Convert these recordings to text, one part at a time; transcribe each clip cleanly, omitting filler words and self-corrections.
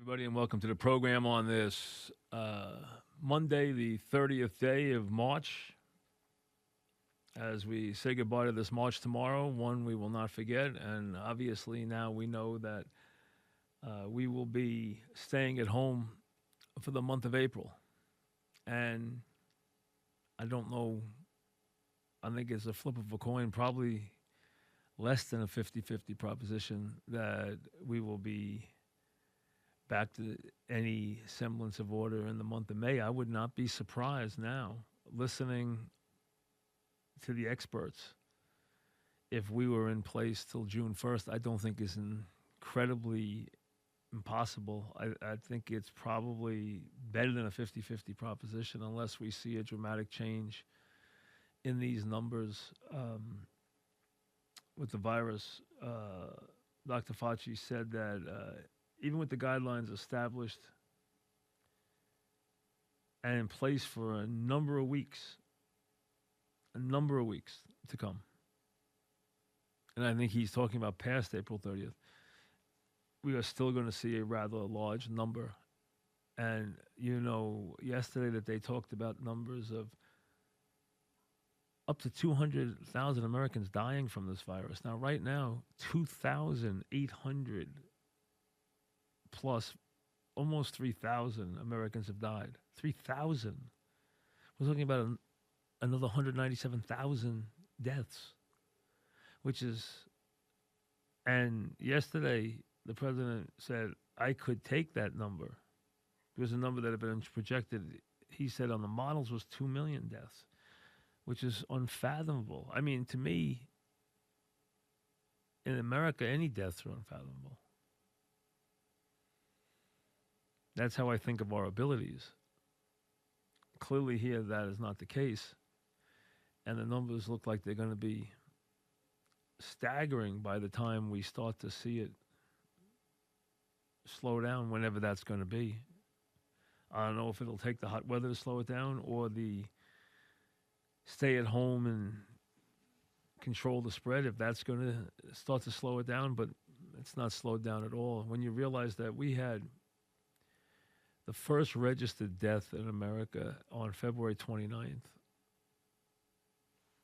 Everybody, and welcome to the program on this Monday, the 30th day of March. As we say goodbye to this March tomorrow, one we will not forget. And obviously, now we know that we will be staying at home for the month of April. And I don't know, I think it's a flip of a coin, probably less than a 50-50 proposition that we will be back to any semblance of order in the month of May. I would not be surprised now, listening to the experts, if we were in place till June 1st. I don't think is incredibly impossible. I think it's probably better than a 50-50 proposition unless we see a dramatic change in these numbers with the virus. Dr. Fauci said that even with the guidelines established and in place for a number of weeks to come, and I think he's talking about past April 30th, we are still going to see a rather large number. And yesterday that they talked about numbers of up to 200,000 Americans dying from this virus. Now, right now, 2,800 plus, almost 3,000 Americans have died. 3,000. We're talking about another 197,000 deaths, which is, and yesterday the president said, I could take that number. There was a number that had been projected, he said on the models, was 2 million deaths, which is unfathomable. I mean, to me, in America, any deaths are unfathomable. That's how I think of our abilities. Clearly here, that is not the case. And the numbers look like they're going to be staggering by the time we start to see it slow down, whenever that's going to be. I don't know if it'll take the hot weather to slow it down or the stay at home and control the spread, if that's going to start to slow it down, but it's not slowed down at all. When you realize that we had the first registered death in America on February 29th,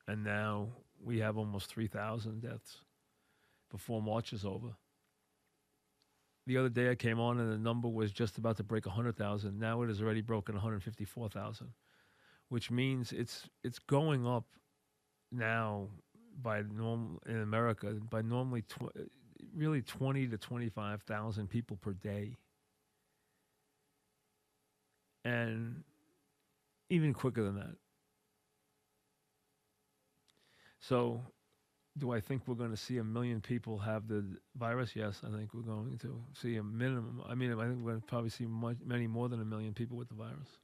and now we have almost 3,000 deaths before March is over. The other day I came on and the number was just about to break 100,000. Now it has already broken 154,000, which means it's going up now by normal in America by normally really 20 to 25,000 people per day, and even quicker than that. So, do I think we're going to see 1 million people have the virus? Yes, I think we're going to see a minimum. I mean, I think we're going to probably see many more than 1 million people with the virus.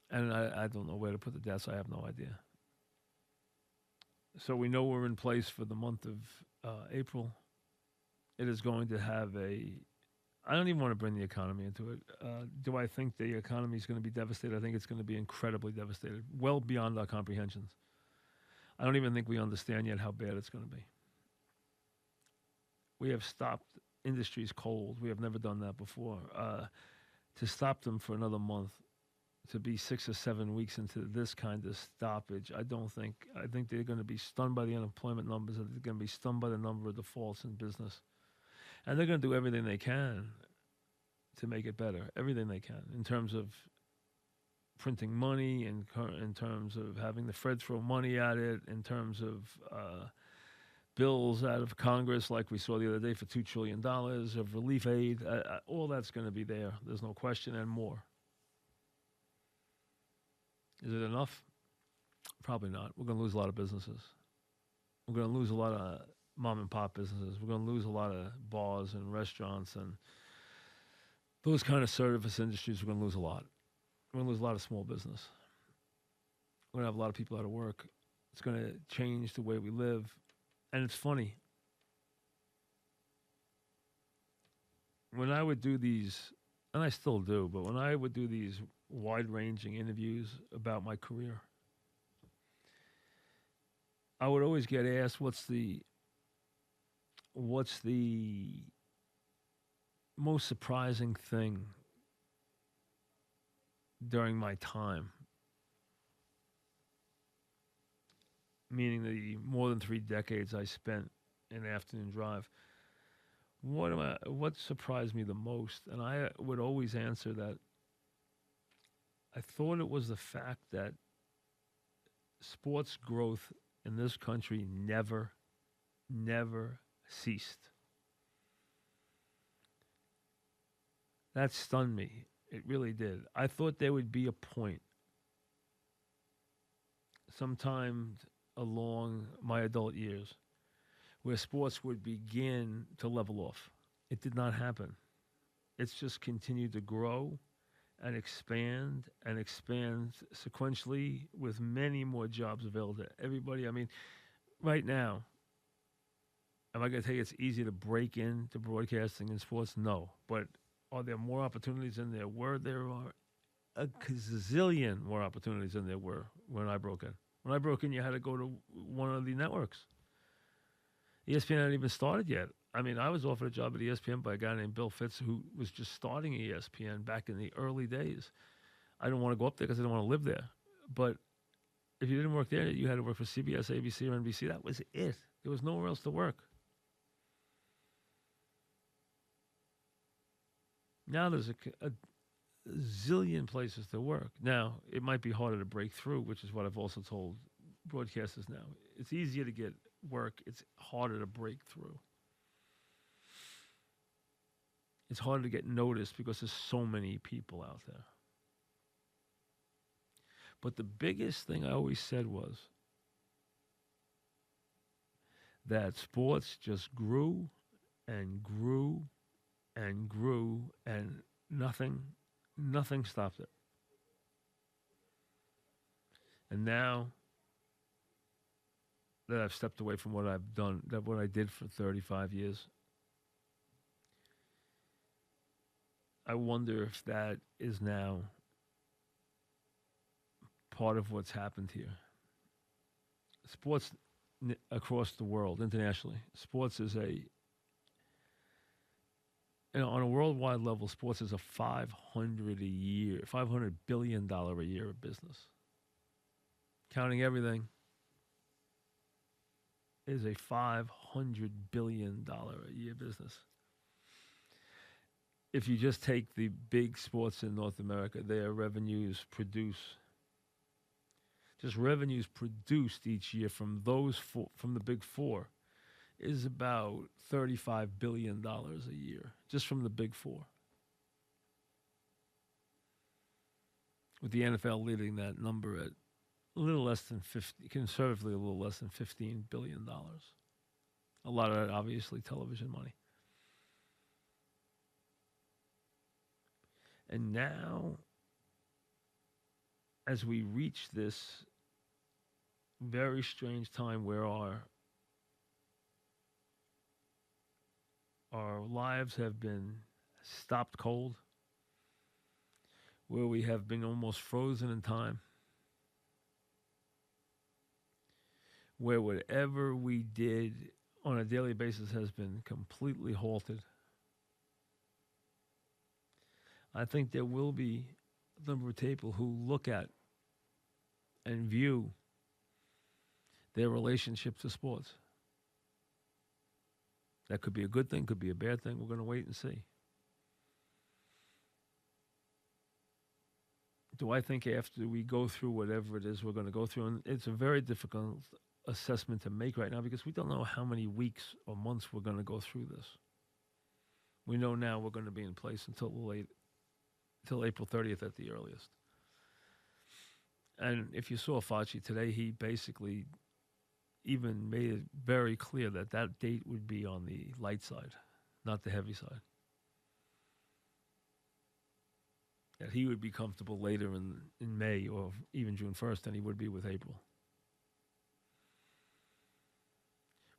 And I don't know where to put the deaths. I have no idea. So we know we're in place for the month of April. It is going to have I don't even want to bring the economy into it. Do I think the economy is going to be devastated? I think it's going to be incredibly devastated, well beyond our comprehensions. I don't even think we understand yet how bad it's going to be. We have stopped industries cold. We have never done that before. To stop them for another month, to be 6 or 7 weeks into this kind of stoppage, I think they're going to be stunned by the unemployment numbers, and they're going to be stunned by the number of defaults in business. And they're going to do everything they can to make it better, everything they can, in terms of printing money, in terms of having the Fed throw money at it, in terms of bills out of Congress like we saw the other day for $2 trillion of relief aid. All that's going to be there. There's no question, and more. Is it enough? Probably not. We're going to lose a lot of businesses. We're going to lose a lot of mom and pop businesses. We're going to lose a lot of bars and restaurants and those kind of service industries. We're going to lose a lot. We're going to lose a lot of small business. We're going to have a lot of people out of work. It's going to change the way we live. And it's funny. When I would do these, and I still do, but when I would do these wide-ranging interviews about my career, I would always get asked, what's the most surprising thing during my time, meaning the more than 3 decades I spent in afternoon drive, what surprised me the most? And I would always answer that I thought it was the fact that sports growth in this country never ceased. That stunned me. It really did. I thought there would be a point sometime along my adult years where sports would begin to level off. It did not happen. It's just continued to grow and expand sequentially with many more jobs available to everybody. I mean, right now, am I going to tell you it's easy to break into broadcasting in sports? No. But are there more opportunities than there were? There are a gazillion more opportunities than there were when I broke in. When I broke in, you had to go to one of the networks. ESPN hadn't even started yet. I mean, I was offered a job at ESPN by a guy named Bill Fitz who was just starting ESPN back in the early days. I didn't want to go up there because I didn't want to live there. But if you didn't work there, you had to work for CBS, ABC, or NBC. That was it. There was nowhere else to work. Now there's a zillion places to work. Now, it might be harder to break through, which is what I've also told broadcasters now. It's easier to get work. It's harder to break through. It's harder to get noticed because there's so many people out there. But the biggest thing I always said was that sports just grew and grew and grew, and nothing stopped it. And now that I've stepped away from what I've done, that what I did for 35 years, I wonder if that is now part of what's happened here. Sports across the world, internationally, sports is on a worldwide level, sports is a $500 billion a year business. Counting everything, is a $500 billion a year business. If you just take the big sports in North America, their revenues produced each year from from the big four, is about $35 billion a year, just from the big four. With the NFL leading that number at a little less than 50, conservatively a little less than $15 billion. A lot of that, obviously, television money. And now, as we reach this very strange time where our lives have been stopped cold, where we have been almost frozen in time, where whatever we did on a daily basis has been completely halted. I think there will be a number of people who look at and view their relationship to sports. That could be a good thing, could be a bad thing. We're going to wait and see. Do I think after we go through whatever it is we're going to go through, and it's a very difficult assessment to make right now because we don't know how many weeks or months we're going to go through this. We know now we're going to be in place until April 30th at the earliest. And if you saw Fauci today, he basically even made it very clear that that date would be on the light side, not the heavy side. That he would be comfortable later in May or even June 1st than he would be with April.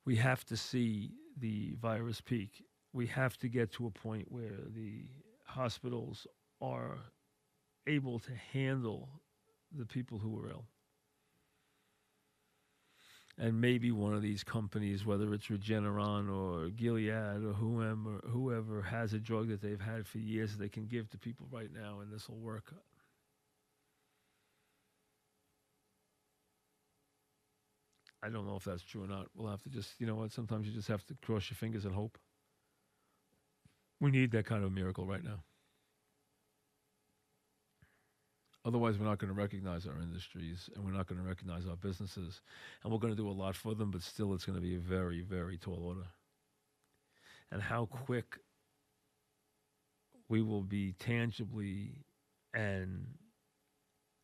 We have to see the virus peak. We have to get to a point where the hospitals are able to handle the people who are ill. And maybe one of these companies, whether it's Regeneron or Gilead or whoever has a drug that they've had for years, they can give to people right now, and this will work. I don't know if that's true or not. We'll have to just, you know what? Sometimes you just have to cross your fingers and hope. We need that kind of miracle right now. Otherwise, we're not going to recognize our industries, and we're not going to recognize our businesses. And we're going to do a lot for them, but still it's going to be a very, very tall order. And how quick we will be tangibly, and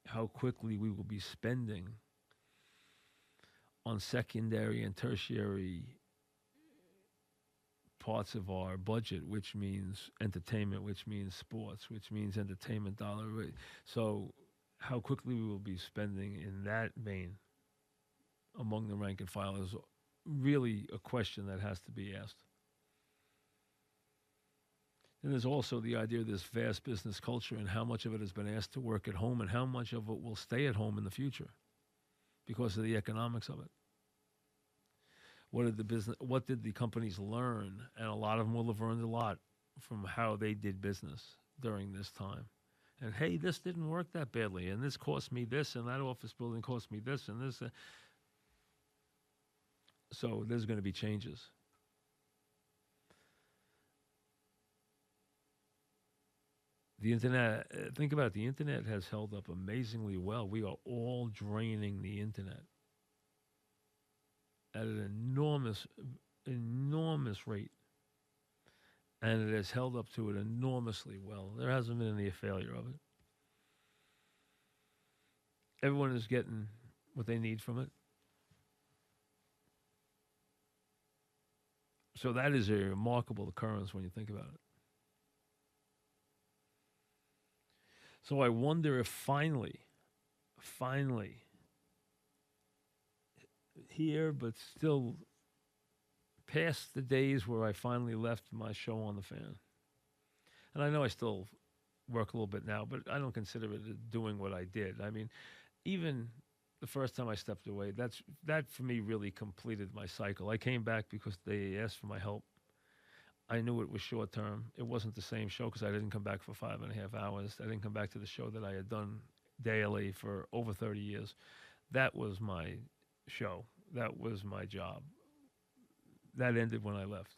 how quickly we will be spending on secondary and tertiary parts of our budget, which means entertainment, which means sports, which means entertainment dollar. So how quickly we will be spending in that vein among the rank and file is really a question that has to be asked. And there's also the idea of this vast business culture and how much of it has been asked to work at home and how much of it will stay at home in the future because of the economics of it. What did the companies learn? And a lot of them will have learned a lot from how they did business during this time. And hey, this didn't work that badly, and this cost me this, and that office building cost me this, and this. So there's going to be changes. The internet, think about it, the internet has held up amazingly well. We are all draining the internet at an enormous rate. And it has held up to it enormously well. There hasn't been any failure of it. Everyone is getting what they need from it. So that is a remarkable occurrence when you think about it. So I wonder if finally, here, but still past the days where I finally left my show on the fan. And I know I still work a little bit now, but I don't consider it doing what I did. I mean, even the first time I stepped away, that for me really completed my cycle. I came back because they asked for my help. I knew it was short term. It wasn't the same show because I didn't come back for 5.5 hours. I didn't come back to the show that I had done daily for over 30 years. That was my show. That was my job. That ended when I left.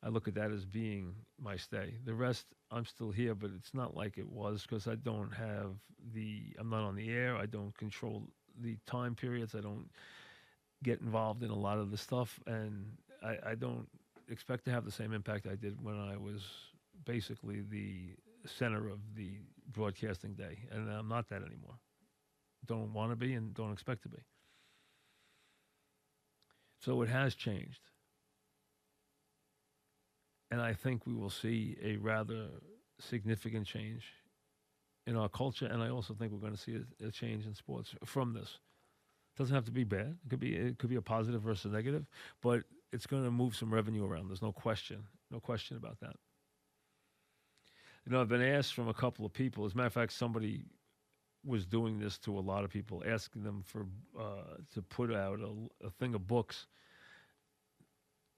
I look at that as being my stay. The rest, I'm still here, but it's not like it was because I'm not on the air. I don't control the time periods. I don't get involved in a lot of the stuff, and I don't expect to have the same impact I did when I was basically the center of the broadcasting day, and I'm not that anymore. Don't want to be and don't expect to be. So it has changed. And I think we will see a rather significant change in our culture, and I also think we're going to see a change in sports from this. It doesn't have to be bad. It could be a positive versus a negative, but it's going to move some revenue around. There's no question about that. You know, I've been asked from a couple of people. As a matter of fact, somebody was doing this to a lot of people, asking them for to put out a thing of books.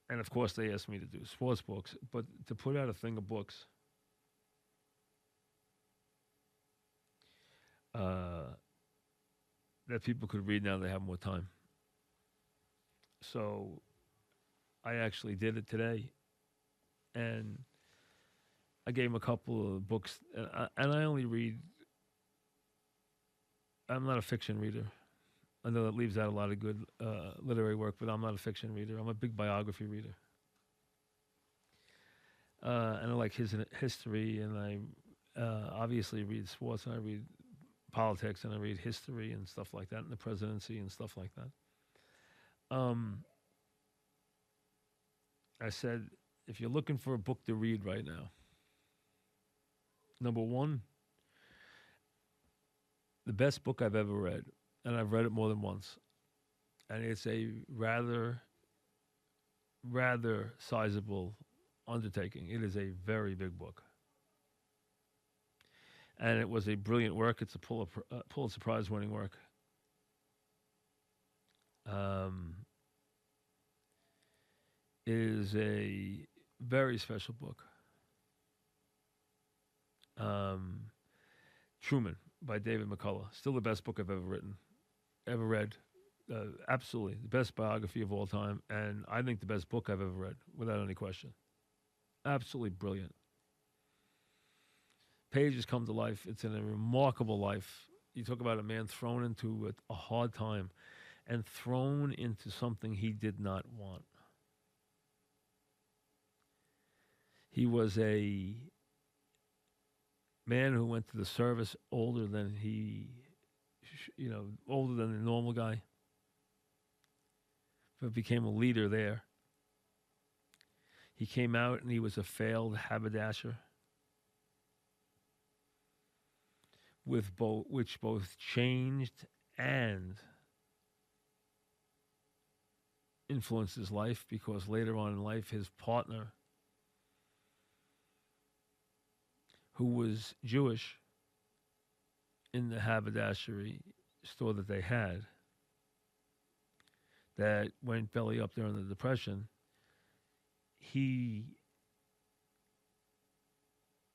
And of course, they asked me to do sports books, but to put out a thing of books that people could read now they have more time. So I actually did it today, and I gave them a couple of books, and I only read. I'm not a fiction reader. I know that leaves out a lot of good literary work, but I'm not a fiction reader. I'm a big biography reader. And I like history, and I obviously read sports, and I read politics, and I read history and stuff like that, and the presidency and stuff like that. I said, if you're looking for a book to read right now, number one, the best book I've ever read, and I've read it more than once, and it's a rather sizable undertaking. It is a very big book. And it was a brilliant work. It's a Pulitzer Prize winning work. Um, it is a very special book. Um, Truman by David McCullough. Still the best book I've ever written, ever read. Absolutely the best biography of all time, and I think the best book I've ever read, without any question. Absolutely brilliant. Pages come to life. It's a remarkable life. You talk about a man thrown into a hard time and thrown into something he did not want. He was a man who went to the service older than older than the normal guy, but became a leader there. He came out and he was a failed haberdasher, which both changed and influenced his life, because later on in life, his partner, who was Jewish, in the haberdashery store that they had, that went belly up during the Depression, he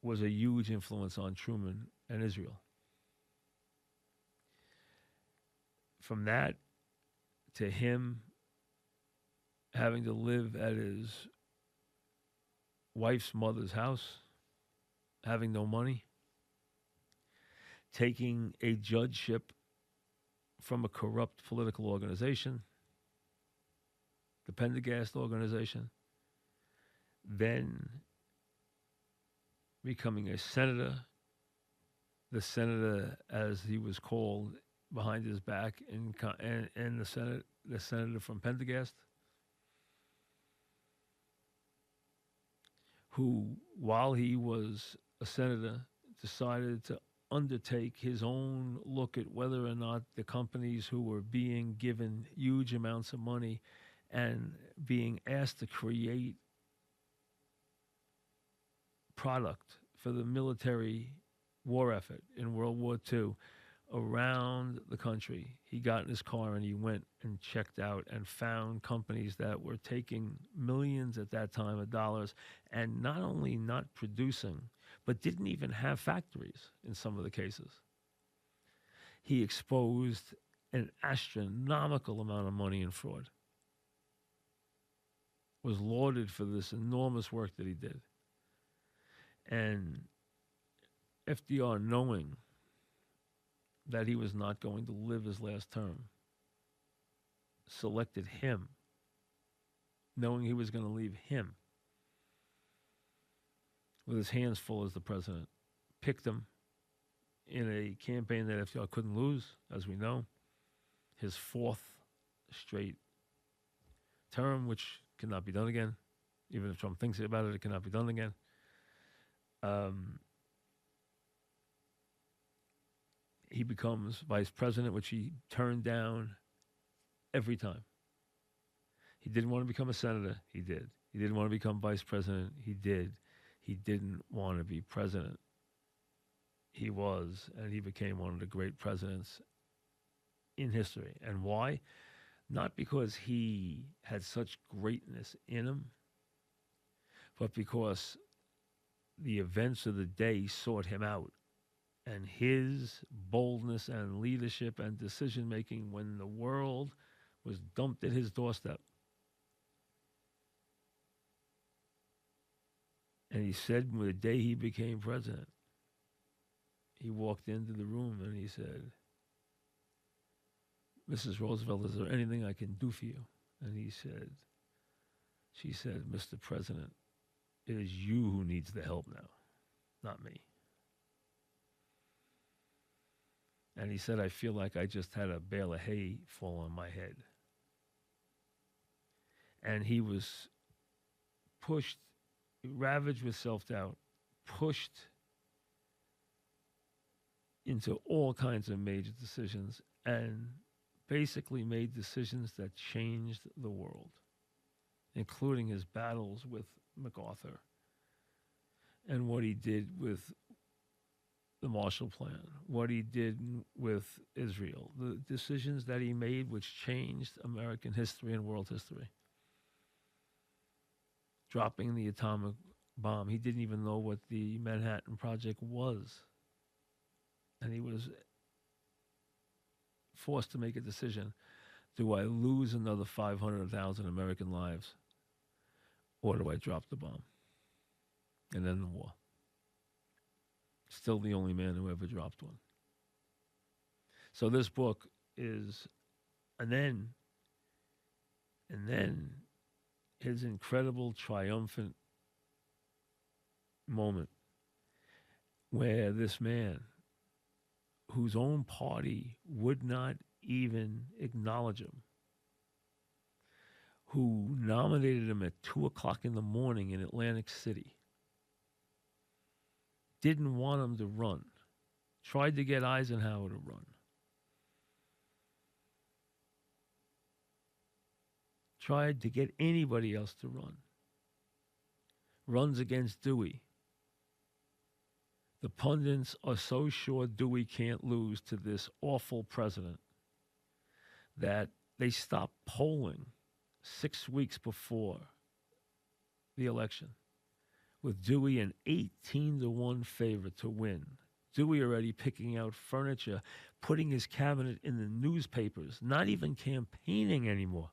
was a huge influence on Truman and Israel. From that to him having to live at his wife's mother's house, having no money, taking a judgeship from a corrupt political organization, the Pendergast organization, then becoming a senator, the senator, as he was called behind his back, and the senator from Pendergast, who, while he was a senator, decided to undertake his own look at whether or not the companies who were being given huge amounts of money and being asked to create product for the military war effort in World War II around the country. He got in his car and he went and checked out and found companies that were taking millions at that time of dollars and not only not producing, but didn't even have factories in some of the cases. He exposed an astronomical amount of money in fraud, was lauded for this enormous work that he did. And FDR, knowing that he was not going to live his last term, selected him, knowing he was going to leave him with his hands full as the president, picked him in a campaign that FDR couldn't lose, as we know, his fourth straight term, which cannot be done again. Even if Trump thinks about it, it cannot be done again. He becomes vice president, which he turned down every time. He didn't want to become a senator. He did. He didn't want to become vice president. He did. He didn't want to be president. He was, and he became one of the great presidents in history. And why? Not because he had such greatness in him, but because the events of the day sought him out. And his boldness and leadership and decision-making when the world was dumped at his doorstep. And he said, the day he became president, he walked into the room and he said, "Mrs. Roosevelt, is there anything I can do for you?" And she said, "Mr. President, it is you who needs the help now, not me." And he said, "I feel like I just had a bale of hay fall on my head." And he was pushed, ravaged with self-doubt, pushed into all kinds of major decisions, and basically made decisions that changed the world, including his battles with MacArthur and what he did with the Marshall Plan, what he did with Israel, the decisions that he made which changed American history and world history. Dropping the atomic bomb. He didn't even know what the Manhattan Project was. And he was forced to make a decision. Do I lose another 500,000 American lives, or do I drop the bomb and end the war? Still the only man who ever dropped one. So this book is, and then his incredible triumphant moment where this man, whose own party would not even acknowledge him, who nominated him at 2 o'clock in the morning in Atlantic City, didn't want him to run, tried to get Eisenhower to run, tried to get anybody else to run, runs against Dewey. The pundits are so sure Dewey can't lose to this awful president that they stopped polling 6 weeks before the election, with Dewey an 18-1 favorite to win. Dewey already picking out furniture, putting his cabinet in the newspapers, not even campaigning anymore.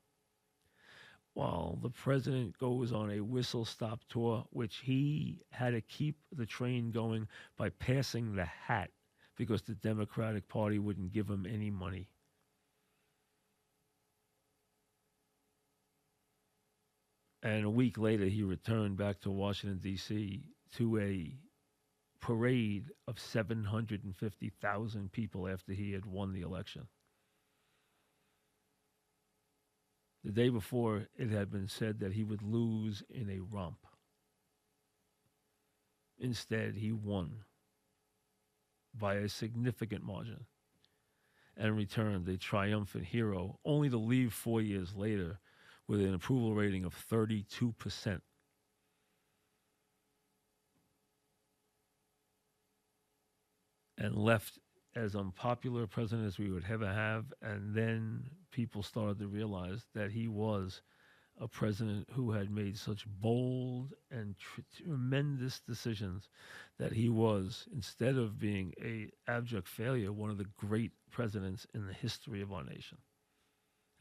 While the president goes on a whistle-stop tour, which he had to keep the train going by passing the hat because the Democratic Party wouldn't give him any money. And a week later, he returned back to Washington, D.C. to a parade of 750,000 people after he had won the election. The day before, it had been said that he would lose in a romp. Instead, he won by a significant margin and returned a triumphant hero, only to leave 4 years later with an approval rating of 32%. And left as unpopular a president as we would ever have. And then people started to realize that he was a president who had made such bold and tremendous decisions that he was, instead of being a abject failure, one of the great presidents in the history of our nation,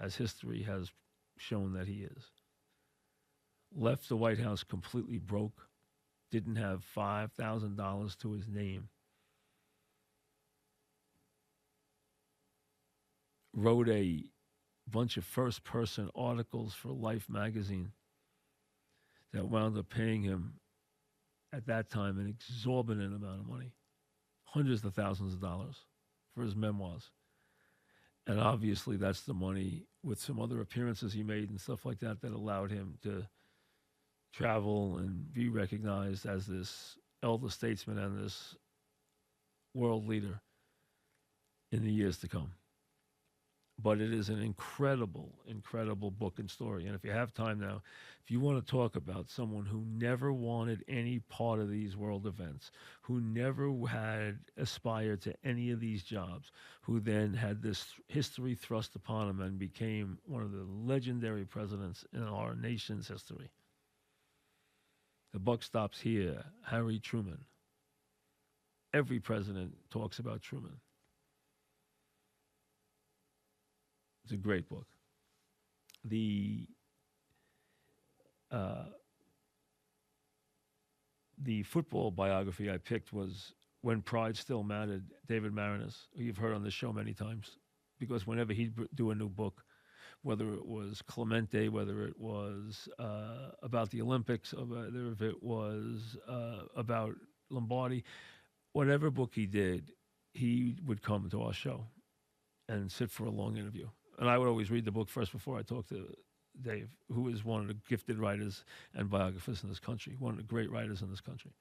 as history has shown that he is. Left the White House completely broke, didn't have $5,000 to his name, wrote a bunch of first-person articles for Life magazine that wound up paying him, at that time, an exorbitant amount of money, hundreds of thousands of dollars for his memoirs. And obviously that's the money, with some other appearances he made and stuff like that, that allowed him to travel and be recognized as this elder statesman and this world leader in the years to come. But it is an incredible, incredible book and story. And if you have time now, if you want to talk about someone who never wanted any part of these world events, who never had aspired to any of these jobs, who then had this history thrust upon him and became one of the legendary presidents in our nation's history. The buck stops here. Harry Truman. Every president talks about Truman. It's a great book. The football biography I picked was When Pride Still Mattered, David Marinas, who you've heard on this show many times, because whenever he'd do a new book, whether it was Clemente, whether it was about the Olympics, whether if it was about Lombardi, whatever book he did, he would come to our show and sit for a long interview. And I would always read the book first before I talked to Dave, who is one of the gifted writers and biographers in this country, one of the great writers in this country.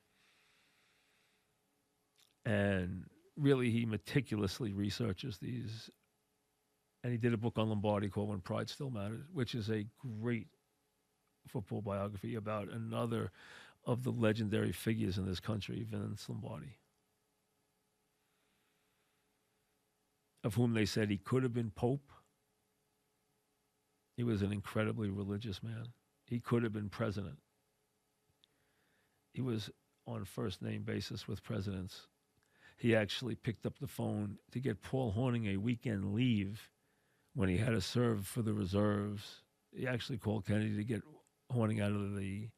And really, he meticulously researches these. And he did a book on Lombardi called When Pride Still Mattered, which is a great football biography about another of the legendary figures in this country, Vince Lombardi. of whom they said he could have been Pope. He was an incredibly religious man. He could have been president. He was on first name basis with presidents. He actually picked up the phone to get Paul Hornung a weekend leave when he had to serve for the reserves. He actually called Kennedy to get Hornung out of the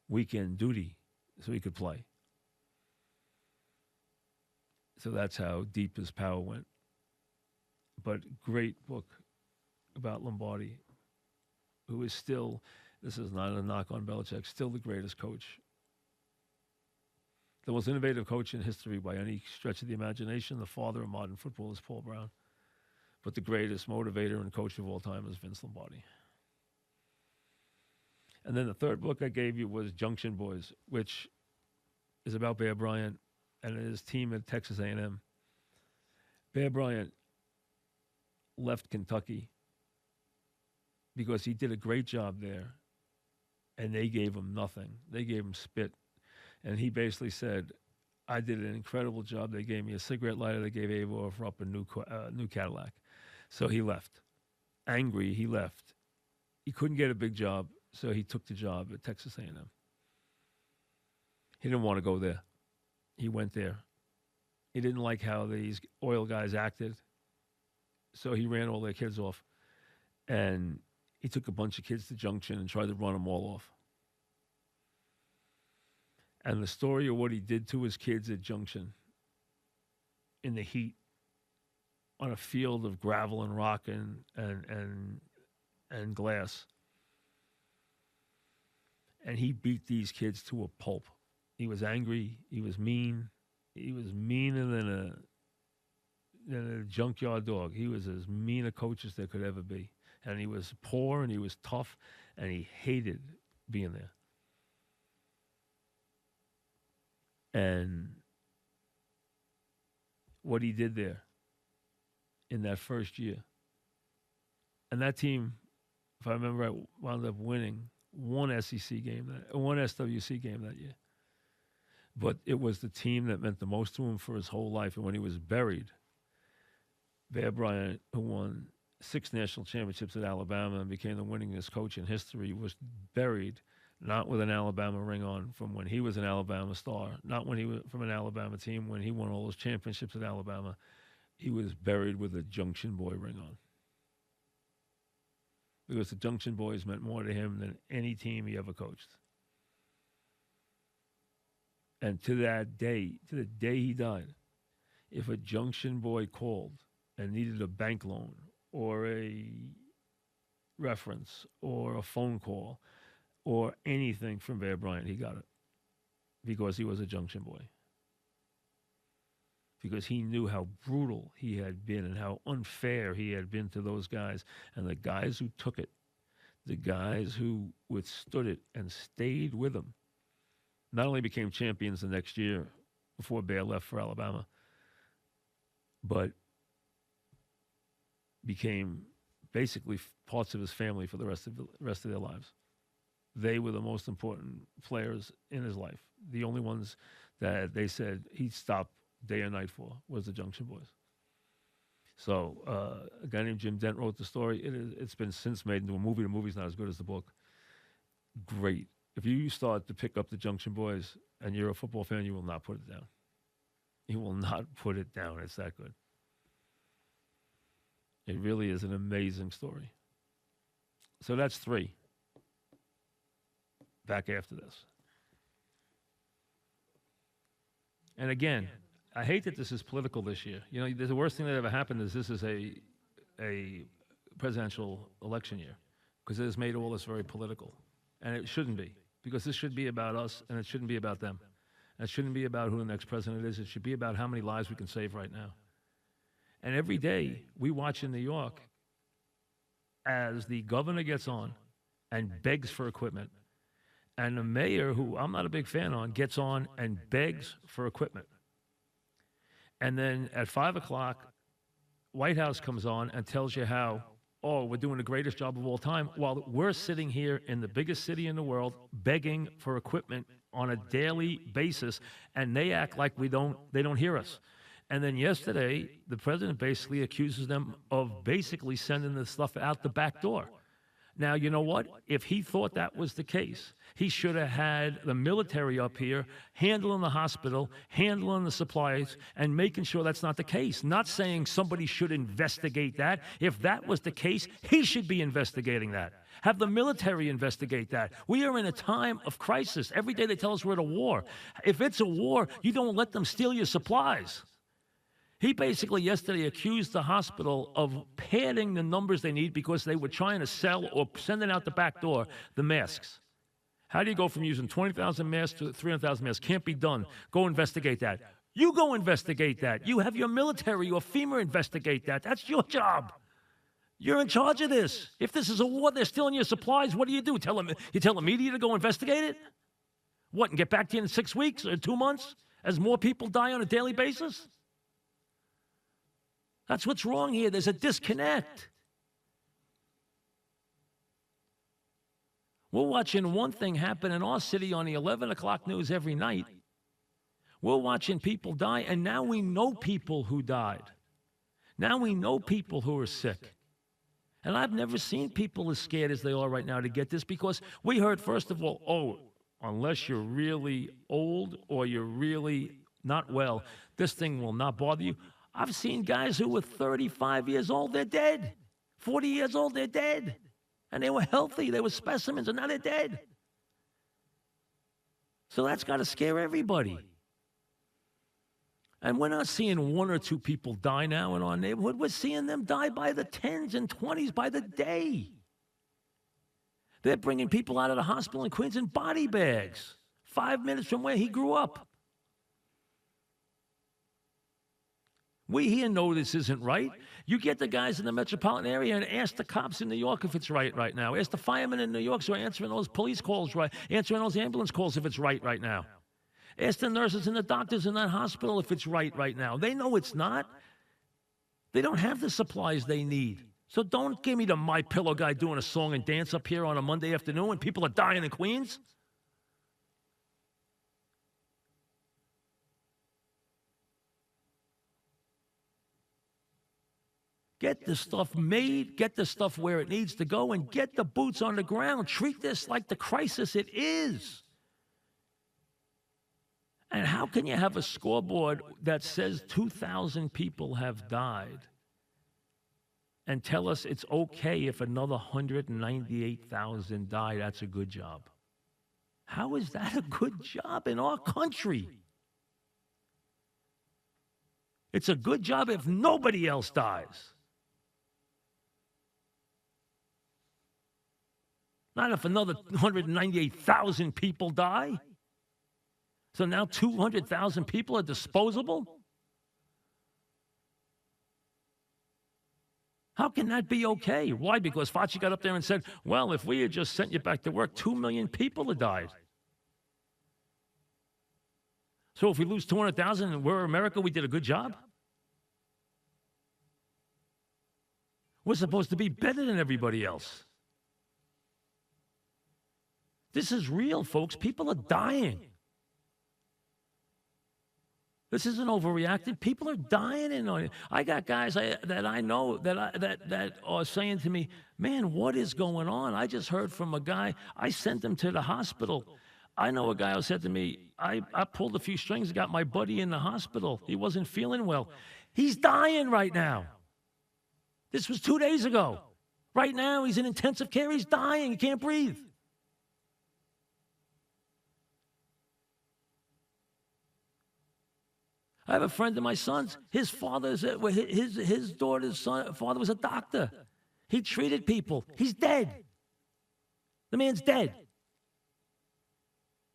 weekend duty so he could play. So that's how deep his power went. But great book about Lombardi, who is still, this is not a knock on Belichick, still the greatest coach. The most innovative coach in history by any stretch of the imagination. The father of modern football is Paul Brown. But the greatest motivator and coach of all time is Vince Lombardi. And then the third book I gave you was Junction Boys, which is about Bear Bryant and his team at Texas A&M. Bear Bryant left Kentucky because he did a great job there, and they gave him nothing. They gave him spit. And he basically said, I did an incredible job. They gave me a cigarette lighter. They gave Abe Orff a new Cadillac. So he left. Angry, he left. He couldn't get a big job, so he took the job at Texas A&M. He didn't want to go there. He went there. He didn't like how these oil guys acted, so he ran all their kids off. And he took a bunch of kids to Junction and tried to run them all off. And the story of what he did to his kids at Junction in the heat on a field of gravel and rock and glass. And he beat these kids to a pulp. He was angry. He was mean. He was meaner than a junkyard dog. He was as mean a coach as there could ever be. And he was poor and he was tough and he hated being there. And what he did there in that first year. And that team, if I remember right, wound up winning one SWC game that year. But it was the team that meant the most to him for his whole life. And when he was buried, Bear Bryant, who won 6 national championships at Alabama and became the winningest coach in history, was buried not with an Alabama ring on from when he was an Alabama star, not when he was from an Alabama team, when he won all those championships at Alabama. He was buried with a Junction Boy ring on. Because the Junction Boys meant more to him than any team he ever coached. And to that day, to the day he died, if a Junction Boy called and needed a bank loan or a reference or a phone call or anything from Bear Bryant, he got it. Because he was a Junction Boy. Because he knew how brutal he had been and how unfair he had been to those guys. And the guys who took it, the guys who withstood it and stayed with him, not only became champions the next year before Bear left for Alabama, but became basically parts of his family for the rest of their lives. They were the most important players in his life. The only ones that they said he'd stop day or night for was the Junction Boys. So a guy named Jim Dent wrote the story. It's been since made into a movie. The movie's not as good as the book. Great. If you start to pick up the Junction Boys and you're a football fan, you will not put it down. You will not put it down. It's that good. It really is an amazing story. So that's 3. Back after this. And again, I hate that this is political this year. You know, the worst thing that ever happened is this is a presidential election year because it has made all this very political. And it shouldn't be, because this should be about us and it shouldn't be about them. And it shouldn't be about who the next president is. It should be about how many lives we can save right now. And every day we watch in New York as the governor gets on and begs for equipment, and the mayor, who I'm not a big fan on, gets on and begs for equipment. And then at 5 o'clock, White House comes on and tells you how, oh, we're doing the greatest job of all time, while we're sitting here in the biggest city in the world begging for equipment on a daily basis, and they act like they don't hear us. And then yesterday, the president basically accuses them of basically sending the stuff out the back door. Now, you know what? If he thought that was the case, he should have had the military up here handling the hospital, handling the supplies, and making sure that's not the case. Not saying somebody should investigate that. If that was the case, he should be investigating that. Have the military investigate that. We are in a time of crisis. Every day they tell us we're at a war. If it's a war, you don't let them steal your supplies. He basically yesterday accused the hospital of padding the numbers they need because they were trying to sell or sending out the back door the masks. How do you go from using 20,000 masks to 300,000 masks? Can't be done. Go investigate that. You go investigate that. You have your military or FEMA investigate that. That's your job. You're in charge of this. If this is a war, they're stealing your supplies, what do? You tell the media to go investigate it? What, and get back to you in 6 weeks or 2 months as more people die on a daily basis? That's what's wrong here. There's a disconnect. We're watching one thing happen in our city on the 11 o'clock news every night. We're watching people die, and now we know people who died. Now we know people who are sick. And I've never seen people as scared as they are right now to get this, because we heard, first of all, unless you're really old or you're really not well, this thing will not bother you. I've seen guys who were 35 years old, they're dead. 40 years old, they're dead. And they were healthy, they were specimens, and now they're dead. So that's got to scare everybody. And we're not seeing 1 or 2 people die now in our neighborhood. We're seeing them die by the 10s and 20s by the day. They're bringing people out of the hospital in Queens in body bags, 5 minutes from where he grew up. We here know this isn't right. You get the guys in the metropolitan area and ask the cops in New York if it's right now. Ask the firemen in New York who are answering those police calls answering those ambulance calls if it's right now. Ask the nurses and the doctors in that hospital if it's right now. They know it's not. They don't have the supplies they need. So don't give me the My Pillow guy doing a song and dance up here on a Monday afternoon when people are dying in Queens. Get the stuff made, get the stuff where it needs to go, and get the boots on the ground. Treat this like the crisis it is. And how can you have a scoreboard that says 2,000 people have died and tell us it's okay if another 198,000 die? That's a good job. How is that a good job in our country? It's a good job if nobody else dies. Not if another 198,000 people die. So now 200,000 people are disposable? How can that be okay? Why? Because Fauci got up there and said, well, if we had just sent you back to work, 2 million people had died. So if we lose 200,000 and we're America, we did a good job? We're supposed to be better than everybody else. This is real, folks. People are dying. This isn't overreacted. People are dying. I got guys that I know that are saying to me, man, what is going on? I just heard from a guy. I sent him to the hospital. I know a guy who said to me, I pulled a few strings, got my buddy in the hospital. He wasn't feeling well. He's dying right now. This was 2 days ago. Right now, he's in intensive care. He's dying. He can't breathe. I have a friend of my son's. His father's, his daughter's father was a doctor. He treated people. He's dead. The man's dead.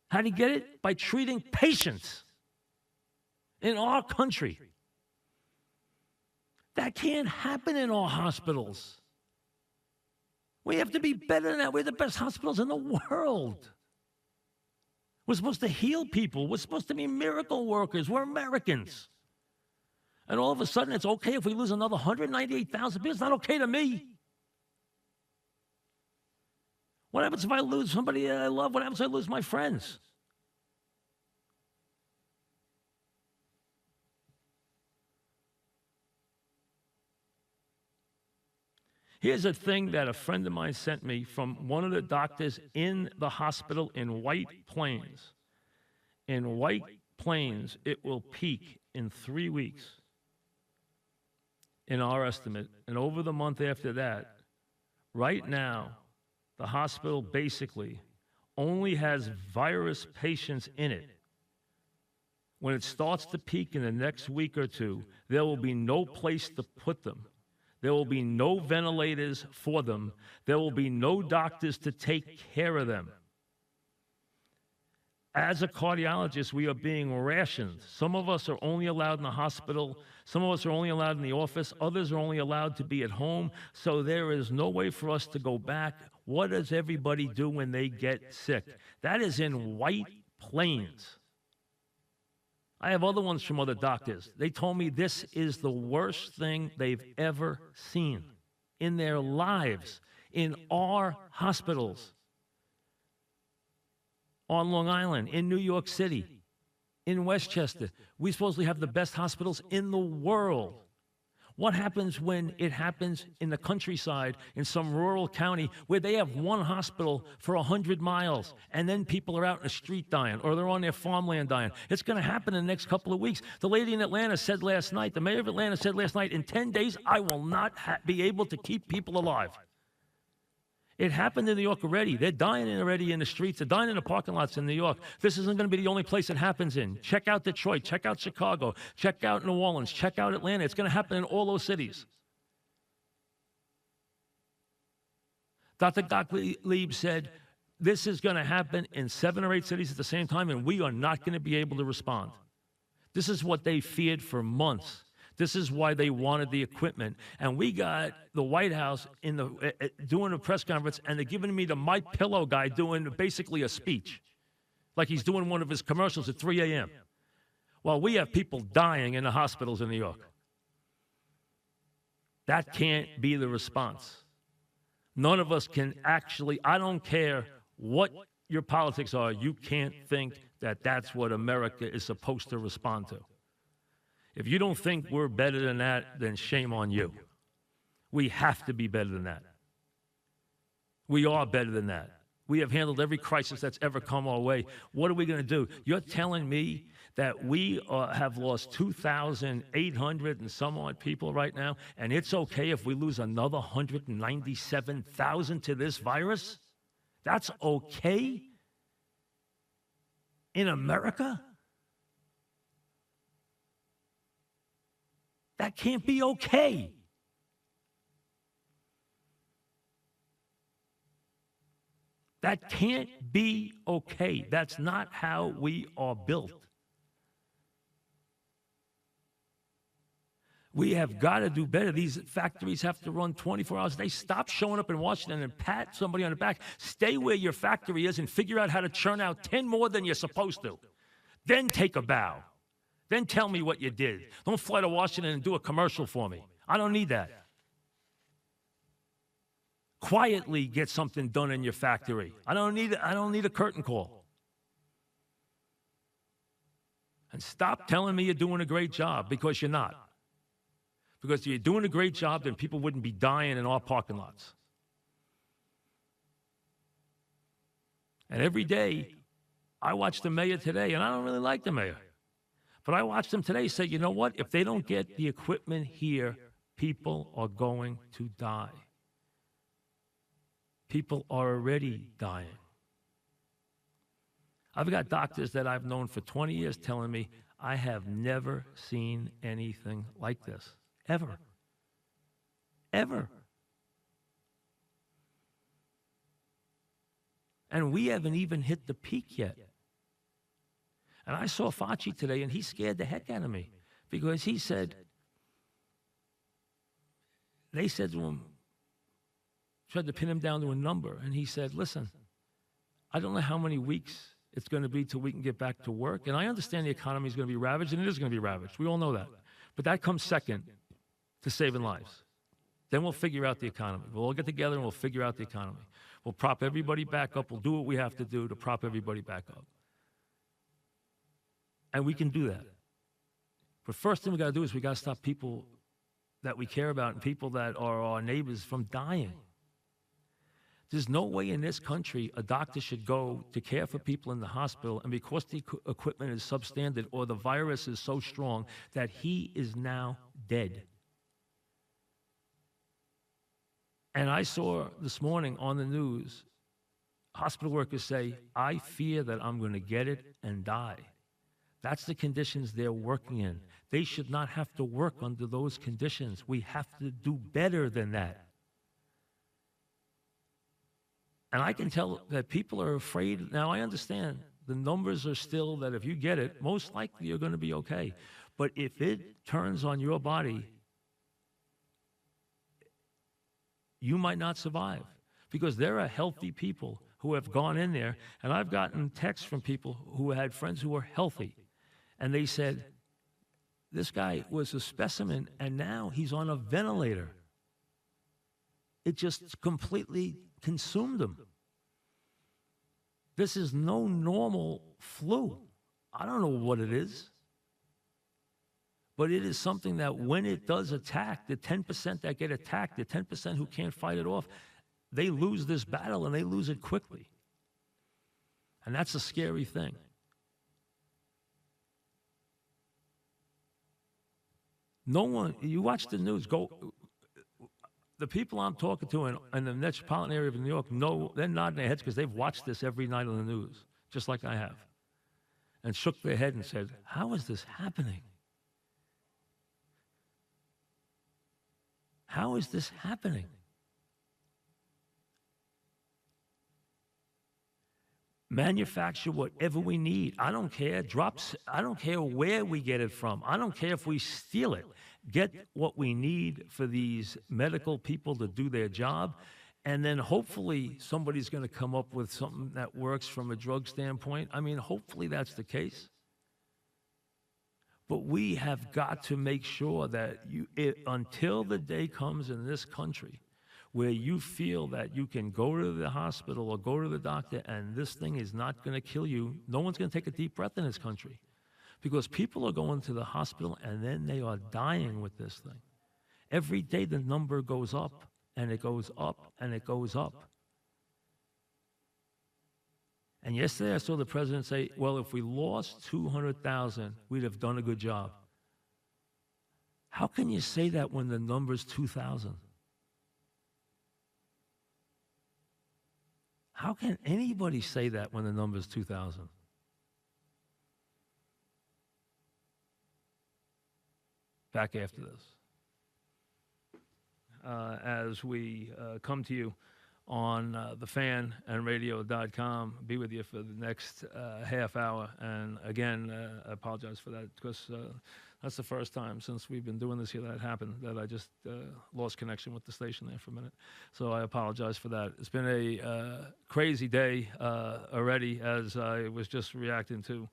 How did he get it? By treating patients in our country. That can't happen in our hospitals. We have to be better than that. We're the best hospitals in the world. We're supposed to heal people. We're supposed to be miracle workers. We're Americans. And all of a sudden, it's okay if we lose another 198,000 people. It's not okay to me. What happens if I lose somebody I love? What happens if I lose my friends? Here's a thing that a friend of mine sent me from one of the doctors in the hospital in White Plains. In White Plains, it will peak in 3 weeks, in our estimate. And over the month after that, right now, the hospital basically only has virus patients in it. When it starts to peak in the next week or two, there will be no place to put them. There will be no ventilators for them. There will be no doctors to take care of them. As a cardiologist, we are being rationed. Some of us are only allowed in the hospital. Some of us are only allowed in the office. Others are only allowed to be at home. So there is no way for us to go back. What does everybody do when they get sick? That is in White Plains. I have other ones from other doctors. They told me this is the worst thing they've ever seen in their lives in our hospitals. On Long Island, in New York City, in Westchester. We supposedly have the best hospitals in the world. What happens when it happens in the countryside, in some rural county, where they have one hospital for 100 miles, and then people are out in the street dying, or they're on their farmland dying? It's going to happen in the next couple of weeks. The lady in Atlanta said last night, the mayor of Atlanta said last night, in 10 days, I will not be able to keep people alive. It happened in New York already. They're dying already in the streets. They're dying in the parking lots in New York. This isn't going to be the only place it happens in. Check out Detroit. Check out Chicago. Check out New Orleans. Check out Atlanta. It's going to happen in all those cities. Dr. Gottlieb said, this is going to happen in 7 or 8 cities at the same time, and we are not going to be able to respond. This is what they feared for months. This is why they wanted the equipment. And we got the White House doing a press conference, and they're giving me the My Pillow guy doing basically a speech, like he's doing one of his commercials at 3 a.m. While we have people dying in the hospitals in New York. That can't be the response. None of us can actually, I don't care what your politics are, you can't think that that's what America is supposed to respond to. If you don't think we're better than that, then shame on you. We have to be better than that. We are better than that. We have handled every crisis that's ever come our way. What are we going to do? You're telling me that we have lost 2,800 and some odd people right now, and it's okay if we lose another 197,000 to this virus? That's okay? In America? That can't be okay. That can't be okay. That's not how we are built. We have got to do better. These factories have to run 24 hours a day. Stop showing up in Washington and pat somebody on the back. Stay where your factory is and figure out how to churn out 10 more than you're supposed to. Then take a bow. Then tell me what you did. Don't fly to Washington and do a commercial for me. I don't need that. Quietly get something done in your factory. I don't need a curtain call. And stop telling me you're doing a great job, because you're not. Because if you're doing a great job, then people wouldn't be dying in our parking lots. And every day, I watch the mayor today, and I don't really like the mayor. But I watched them today say, you know what? If they don't get the equipment here, people are going to die. People are already dying. I've got doctors that I've known for 20 years telling me, I have never seen anything like this. Ever. Ever. And we haven't even hit the peak yet. And I saw Fauci today, and he scared the heck out of me, because he said, they said to him, tried to pin him down to a number, and he said, listen, I don't know how many weeks it's going to be till we can get back to work, and I understand the economy is going to be ravaged, and it is going to be ravaged. We all know that. But that comes second to saving lives. Then we'll figure out the economy. We'll all get together, and we'll figure out the economy. We'll prop everybody back up. We'll do what we have to do to prop everybody back up. And we can do that. But first thing we got to do is we got to stop people that we care about and people that are our neighbors from dying. There's no way in this country a doctor should go to care for people in the hospital, and because the equipment is substandard or the virus is so strong that he is now dead. And I saw this morning on the news, hospital workers say, I fear that I'm going to get it and die. That's the conditions they're working in. They should not have to work under those conditions. We have to do better than that. And I can tell that people are afraid. Now, I understand the numbers are still that if you get it, most likely you're going to be okay. But if it turns on your body, you might not survive, because there are healthy people who have gone in there. And I've gotten texts from people who had friends who were healthy. And they said, this guy was a specimen, and now he's on a ventilator. It just completely consumed him. This is no normal flu. I don't know what it is. But it is something that when it does attack, the 10% that get attacked, the 10% who can't fight it off, they lose this battle, and they lose it quickly. And that's a scary thing. No one, you watch the news, the people I'm talking to in the metropolitan area of New York know, they're nodding their heads because they've watched this every night on the news, just like I have, and shook their head and said, how is this happening? How is this happening? Manufacture whatever we need. I don't care. I don't care where we get it from. I don't care if we steal it. Get what we need for these medical people to do their job. And then hopefully somebody's going to come up with something that works from a drug standpoint. I mean, hopefully that's the case. But we have got to make sure that until the day comes in this country where you feel that you can go to the hospital or go to the doctor and this thing is not going to kill you, no one's going to take a deep breath in this country. Because people are going to the hospital and then they are dying with this thing. Every day the number goes up, and it goes up, and it goes up. And yesterday I saw the president say, well, if we lost 200,000, we'd have done a good job. How can you say that when the number's 2,000? How can anybody say that when the number's 2,000? Back after this. As we come to you on the fan and radio.com, be with you for the next half hour. And again, I apologize for that, because that's the first time since we've been doing this here that happened, that I just lost connection with the station there for a minute. So I apologize for that. It's been a crazy day already, as I was just reacting to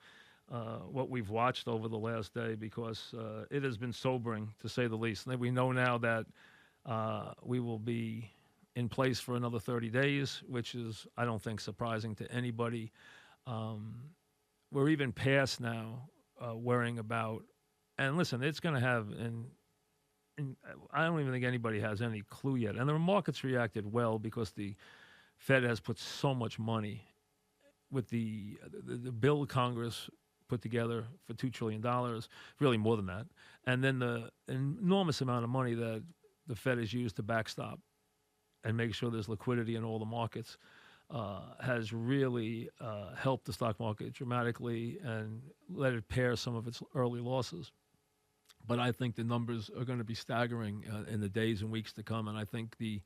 what we've watched over the last day, because it has been sobering, to say the least. And we know now that we will be in place for another 30 days, which is, I don't think, surprising to anybody. We're even past now worrying about, and listen, it's going to have, and I don't even think anybody has any clue yet. And the markets reacted well because the Fed has put so much money with the bill Congress put together for $2 trillion, really more than that. And then the enormous amount of money that the Fed has used to backstop and make sure there's liquidity in all the markets has really helped the stock market dramatically and let it pare some of its early losses. But I think the numbers are going to be staggering in the days and weeks to come. And I think the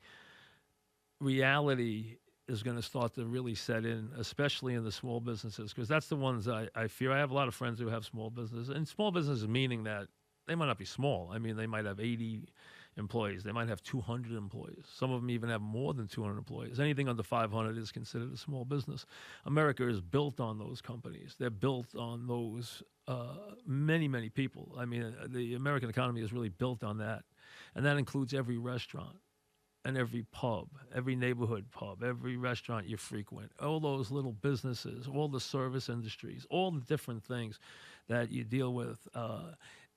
reality is going to start to really set in, especially in the small businesses, because that's the ones I fear. I have a lot of friends who have small businesses, and small businesses meaning that they might not be small. I mean, they might have 80 employees. They might have 200 employees. Some of them even have more than 200 employees. Anything under 500 is considered a small business. America is built on those companies. They're built on those many, many people. I mean, the American economy is really built on that. And that includes every restaurant and every pub, every neighborhood pub, every restaurant you frequent, all those little businesses, all the service industries, all the different things that you deal with,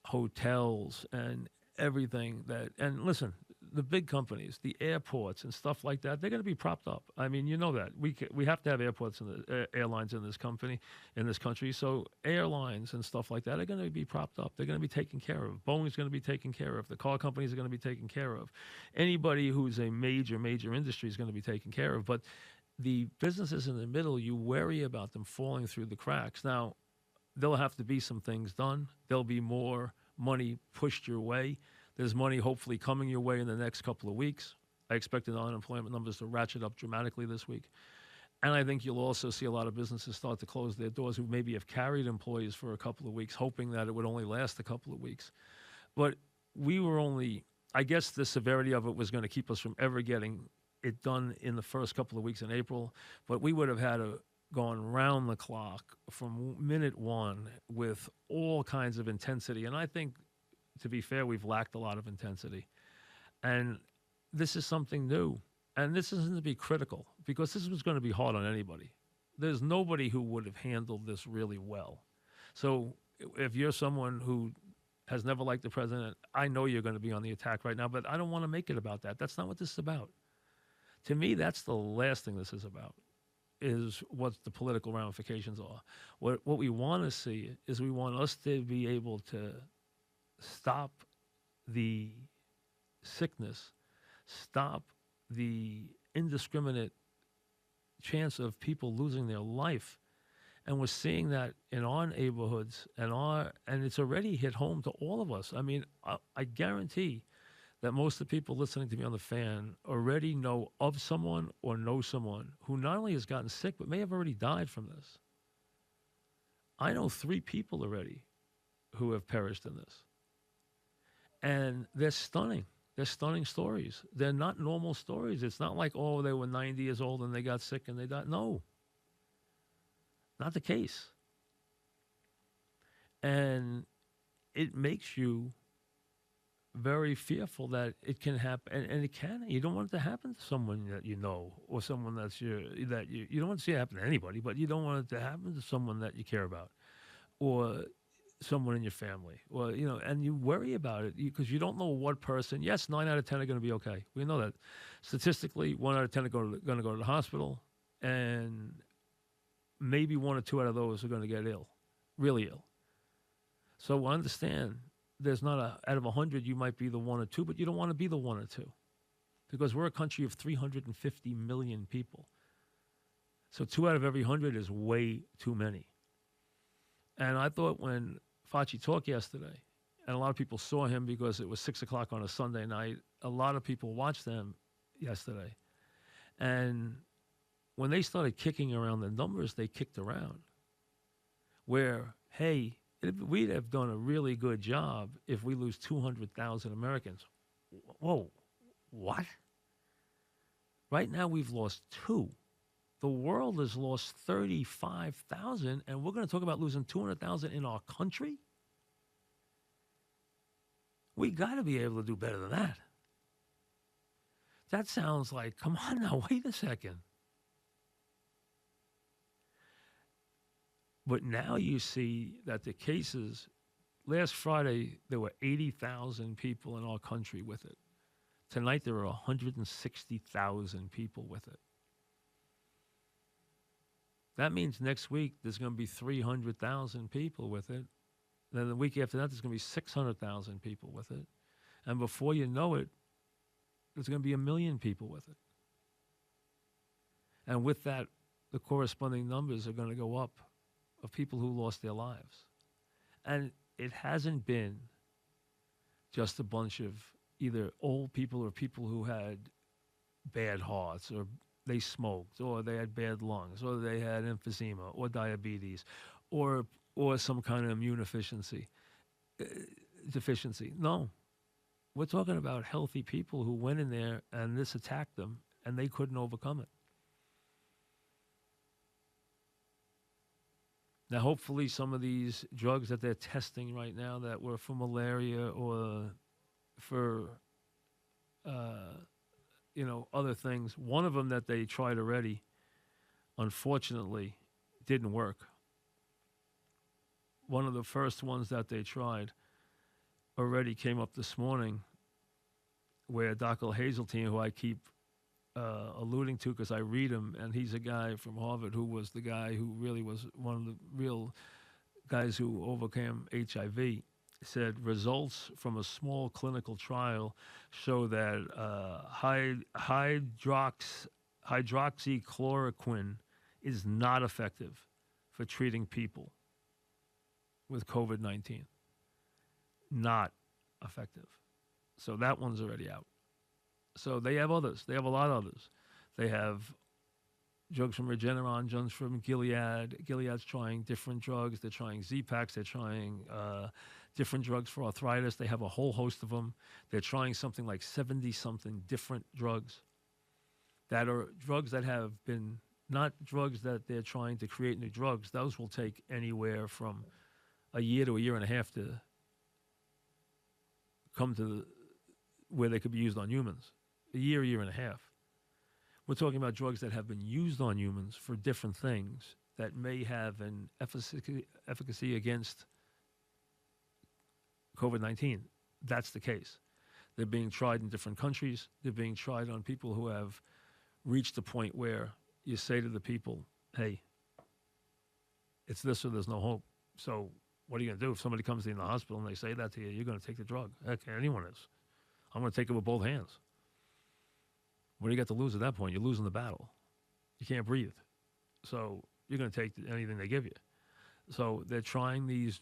hotels and everything that, and listen, the big companies, the airports and stuff like that, they're going to be propped up. I mean, you know that we have to have airports and airlines in this company, in this country. So airlines and stuff like that are going to be propped up. They're going to be taken care of. Boeing's going to be taken care of. The car companies are going to be taken care of. Anybody who's a major industry is going to be taken care of. But the businesses in the middle, you worry about them falling through the cracks. Now, there'll have to be some things done. There'll be more money pushed your way. There's money hopefully coming your way in the next couple of weeks. I expect the unemployment numbers to ratchet up dramatically this week. And I think you'll also see a lot of businesses start to close their doors who maybe have carried employees for a couple of weeks, hoping that it would only last a couple of weeks. But we were only, I guess the severity of it was going to keep us from ever getting it done in the first couple of weeks in April. But we would have had to gone round the clock from minute one with all kinds of intensity. And I think, to be fair, we've lacked a lot of intensity. And this is something new. And this isn't to be critical, because this was going to be hard on anybody. There's nobody who would have handled this really well. So if you're someone who has never liked the president, I know you're going to be on the attack right now, but I don't want to make it about that. That's not what this is about. To me, that's the last thing this is about, is what the political ramifications are. What we want to see is we want us to be able to stop the sickness, stop the indiscriminate chance of people losing their life. And we're seeing that in our neighborhoods, and it's already hit home to all of us. I mean, I guarantee that most of the people listening to me on the fan already know of someone or know someone who not only has gotten sick, but may have already died from this. I know 3 people already who have perished in this. And they're stunning. They're stunning stories. They're not normal stories. It's not like, oh, they were 90 years old and they got sick and they died. No, not the case. And it makes you very fearful that it can happen, and it can. You don't want it to happen to someone that you know, or someone you don't want to see it happen to anybody, but you don't want it to happen to someone that you care about, or someone in your family, or and you worry about it because you don't know what person. Yes, 9 out of 10 are going to be okay. We know that statistically, 1 out of 10 are going to go to the hospital, and maybe 1 or 2 out of those are going to get ill, really ill. So understand. There's not out of 100, you might be the 1 or 2, but you don't want to be the 1 or 2, because we're a country of 350 million people. So 2 out of every 100 is way too many. And I thought when Fauci talked yesterday, and a lot of people saw him because it was 6 o'clock on a Sunday night, a lot of people watched them yesterday. And when they started kicking around the numbers they kicked around, where, hey, we'd have done a really good job if we lose 200,000 Americans. Whoa, what? Right now we've lost 2. The world has lost 35,000, and we're going to talk about losing 200,000 in our country? We got to be able to do better than that. That sounds like, come on now, wait a second. But now you see that the cases, last Friday, there were 80,000 people in our country with it. Tonight, there are 160,000 people with it. That means next week, there's going to be 300,000 people with it. Then the week after that, there's going to be 600,000 people with it. And before you know it, there's going to be 1 million people with it. And with that, the corresponding numbers are going to go up of people who lost their lives. And it hasn't been just a bunch of either old people or people who had bad hearts, or they smoked, or they had bad lungs, or they had emphysema, or diabetes, or some kind of immune deficiency. No. We're talking about healthy people who went in there and this attacked them and they couldn't overcome it. Now, hopefully some of these drugs that they're testing right now that were for malaria or for, other things, one of them that they tried already, unfortunately, didn't work. One of the first ones that they tried, already came up this morning where Dr. Hazeltine, who I keep alluding to because I read him, and he's a guy from Harvard who was the guy who really was one of the real guys who overcame HIV, said results from a small clinical trial show that hydroxychloroquine is not effective for treating people with COVID-19. Not effective. So that one's already out. So they have others. They have a lot of others. They have drugs from Regeneron, drugs from Gilead. Gilead's trying different drugs. They're trying Z-Paks. They're trying different drugs for arthritis. They have a whole host of them. They're trying something like 70-something different drugs that are drugs that have been, not drugs that they're trying to create new drugs. Those will take anywhere from a year to a year and a half to come to where they could be used on humans. A year and a half. We're talking about drugs that have been used on humans for different things that may have an efficacy against COVID-19. That's the case. They're being tried in different countries. They're being tried on people who have reached a point where you say to the people, hey, it's this or there's no hope. So what are you going to do? If somebody comes in the hospital and they say that to you, you're going to take the drug. Heck, anyone is. I'm going to take it with both hands. What do you got to lose at that point? You're losing the battle. You can't breathe. So you're going to take anything they give you. So they're trying these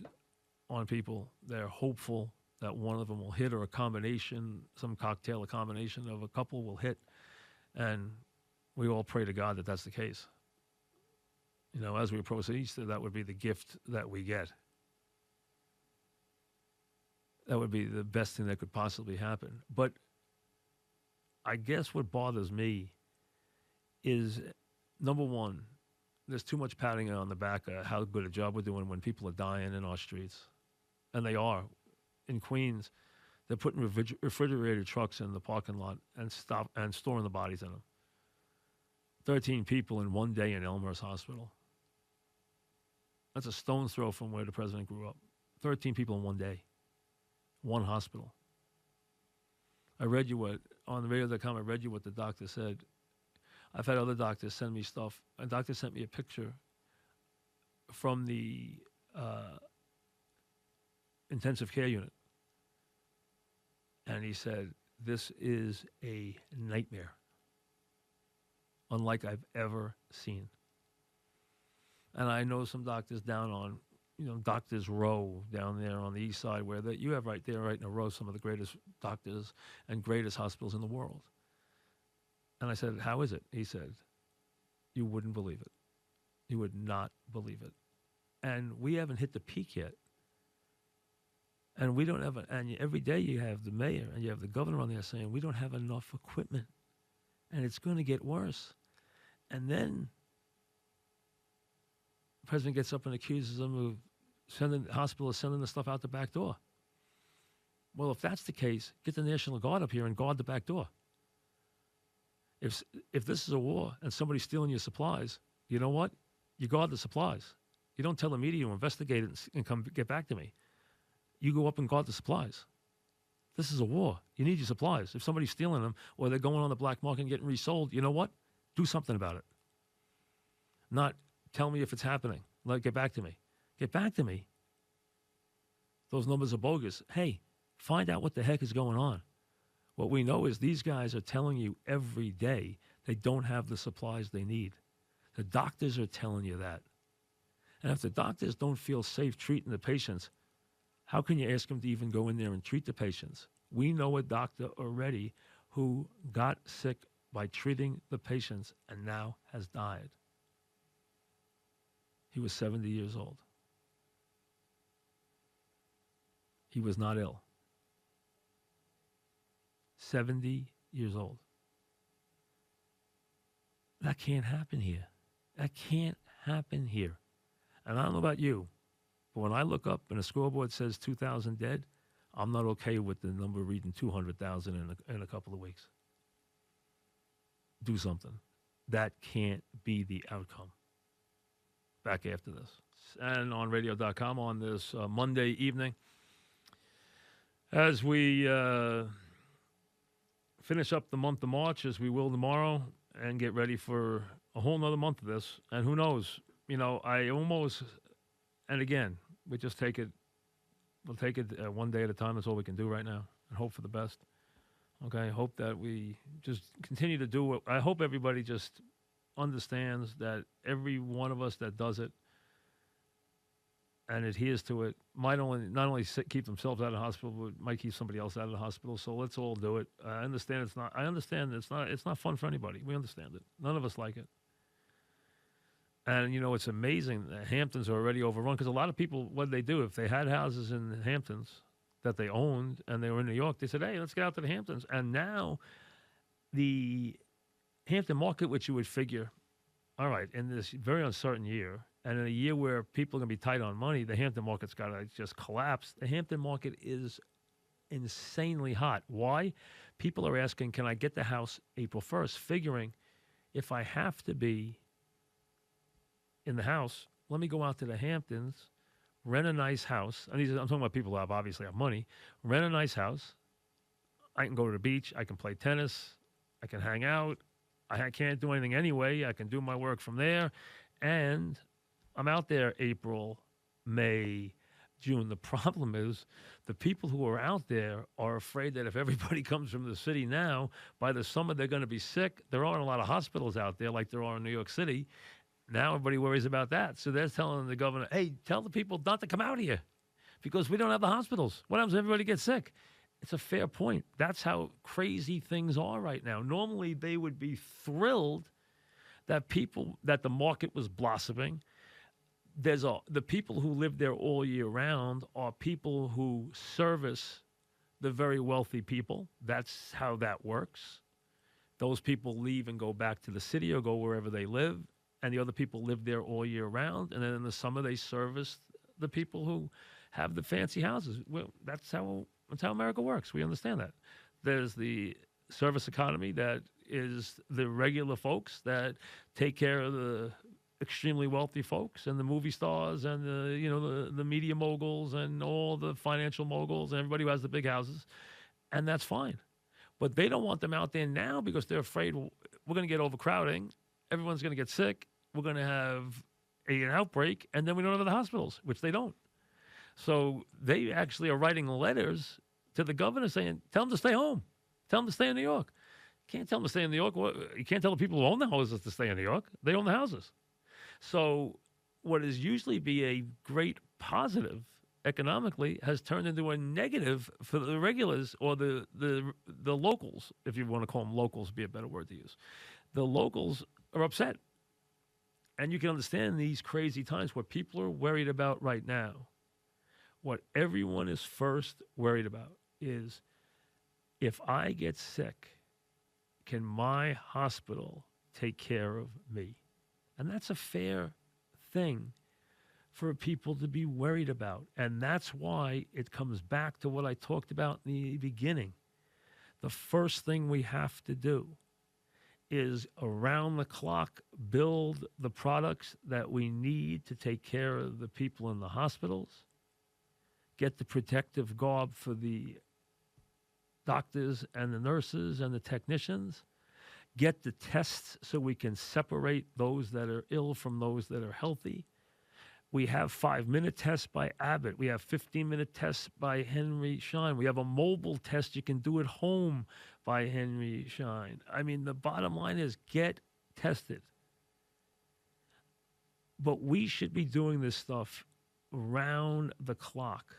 on people. They're hopeful that one of them will hit, or a combination, some cocktail, a combination of a couple will hit. And we all pray to God that that's the case. You know, as we approach Easter, that would be the gift that we get. That would be the best thing that could possibly happen. But I guess what bothers me is, number one, there's too much patting on the back of how good a job we're doing when people are dying in our streets. And they are. In Queens, they're putting refrigerated trucks in the parking lot and storing the bodies in them. 13 people in one day in Elmhurst Hospital. That's a stone's throw from where the president grew up. 13 people in one day. One hospital. I read you what, on the radio.com, I read you what the doctor said. I've had other doctors send me stuff. A doctor sent me a picture from the intensive care unit. And he said, this is a nightmare, unlike I've ever seen. And I know some doctors down on, Doctors Row down there on the east side, where you have right there, right in a row, some of the greatest doctors and greatest hospitals in the world. And I said, how is it? He said, you wouldn't believe it. You would not believe it. And we haven't hit the peak yet. And we don't have, and every day you have the mayor and you have the governor on there saying, we don't have enough equipment. And it's going to get worse. And then the president gets up and accuses them of sending the stuff out the back door. Well, if that's the case, get the National Guard up here and guard the back door. If this is a war and somebody's stealing your supplies, you know what? You guard the supplies. You don't tell the media to investigate it and come get back to me. You go up and guard the supplies. This is a war. You need your supplies. If somebody's stealing them or they're going on the black market and getting resold, you know what? Do something about it. Not tell me if it's happening. Get back to me. Get back to me. Those numbers are bogus. Hey, find out what the heck is going on. What we know is these guys are telling you every day they don't have the supplies they need. The doctors are telling you that. And if the doctors don't feel safe treating the patients, how can you ask them to even go in there and treat the patients? We know a doctor already who got sick by treating the patients and now has died. He was 70 years old. He was not ill. 70 years old. That can't happen here. That can't happen here. And I don't know about you, but when I look up and a scoreboard says 2,000 dead, I'm not okay with the number reading 200,000 in a couple of weeks. Do something. That can't be the outcome. Back after this. And on radio.com on this Monday evening, As we finish up the month of March, as we will tomorrow, and get ready for a whole nother month of this. And who knows? I almost, and again, we just take it, we'll take it one day at a time. That's all we can do right now and hope for the best. Okay. Hope that we just continue to do what I hope everybody just understands that every one of us that does it and adheres to it might only not only keep themselves out of the hospital, but might keep somebody else out of the hospital. So let's all do it. I understand it's not. I understand it's not. It's not fun for anybody. We understand it. None of us like it. And it's amazing that Hamptons are already overrun because a lot of people, what they do if they had houses in the Hamptons that they owned and they were in New York, they said, "Hey, let's get out to the Hamptons." And now, the Hampton market, which you would figure, all right, in this very uncertain year, and in a year where people are going to be tight on money, the Hampton market's got to just collapse. The Hampton market is insanely hot. Why? People are asking, can I get the house April 1st? Figuring if I have to be in the house, let me go out to the Hamptons, rent a nice house. And I'm talking about people who obviously have money. Rent a nice house. I can go to the beach. I can play tennis. I can hang out. I can't do anything anyway. I can do my work from there. And I'm out there April, May, June. The problem is the people who are out there are afraid that if everybody comes from the city now, by the summer they're going to be sick. There aren't a lot of hospitals out there like there are in New York City. Now everybody worries about that. So they're telling the governor, hey, tell the people not to come out here because we don't have the hospitals. What happens if everybody gets sick? It's a fair point. That's how crazy things are right now. Normally they would be thrilled that the market was blossoming. The people who live there all year round are people who service the very wealthy people. That's how that works. Those people leave and go back to the city or go wherever they live, and the other people live there all year round. And then in the summer, they service the people who have the fancy houses. Well, that's how America works. We understand that. There's the service economy that is the regular folks that take care of the extremely wealthy folks and the movie stars and the media moguls and all the financial moguls and everybody who has the big houses, and that's fine. But they don't want them out there now because they're afraid we're going to get overcrowding, everyone's going to get sick, we're going to have an outbreak, and then we don't have the hospitals, which they don't. So they actually are writing letters to the governor saying, tell them to stay home, tell them to stay in New York. You can't tell them to stay in New York. You can't tell the people who own the houses to stay in New York. They own the houses. So what is usually be a great positive economically has turned into a negative for the regulars or the locals, if you want to call them locals, be a better word to use. The locals are upset. And you can understand these crazy times what people are worried about right now. What everyone is first worried about is if I get sick, can my hospital take care of me? And that's a fair thing for people to be worried about. And that's why it comes back to what I talked about in the beginning. The first thing we have to do is around the clock build the products that we need to take care of the people in the hospitals, get the protective garb for the doctors and the nurses and the technicians, get the tests so we can separate those that are ill from those that are healthy. We have 5-minute tests by Abbott. We have 15-minute tests by Henry Schein. We have a mobile test you can do at home by Henry Schein. I mean, the bottom line is get tested. But we should be doing this stuff round the clock.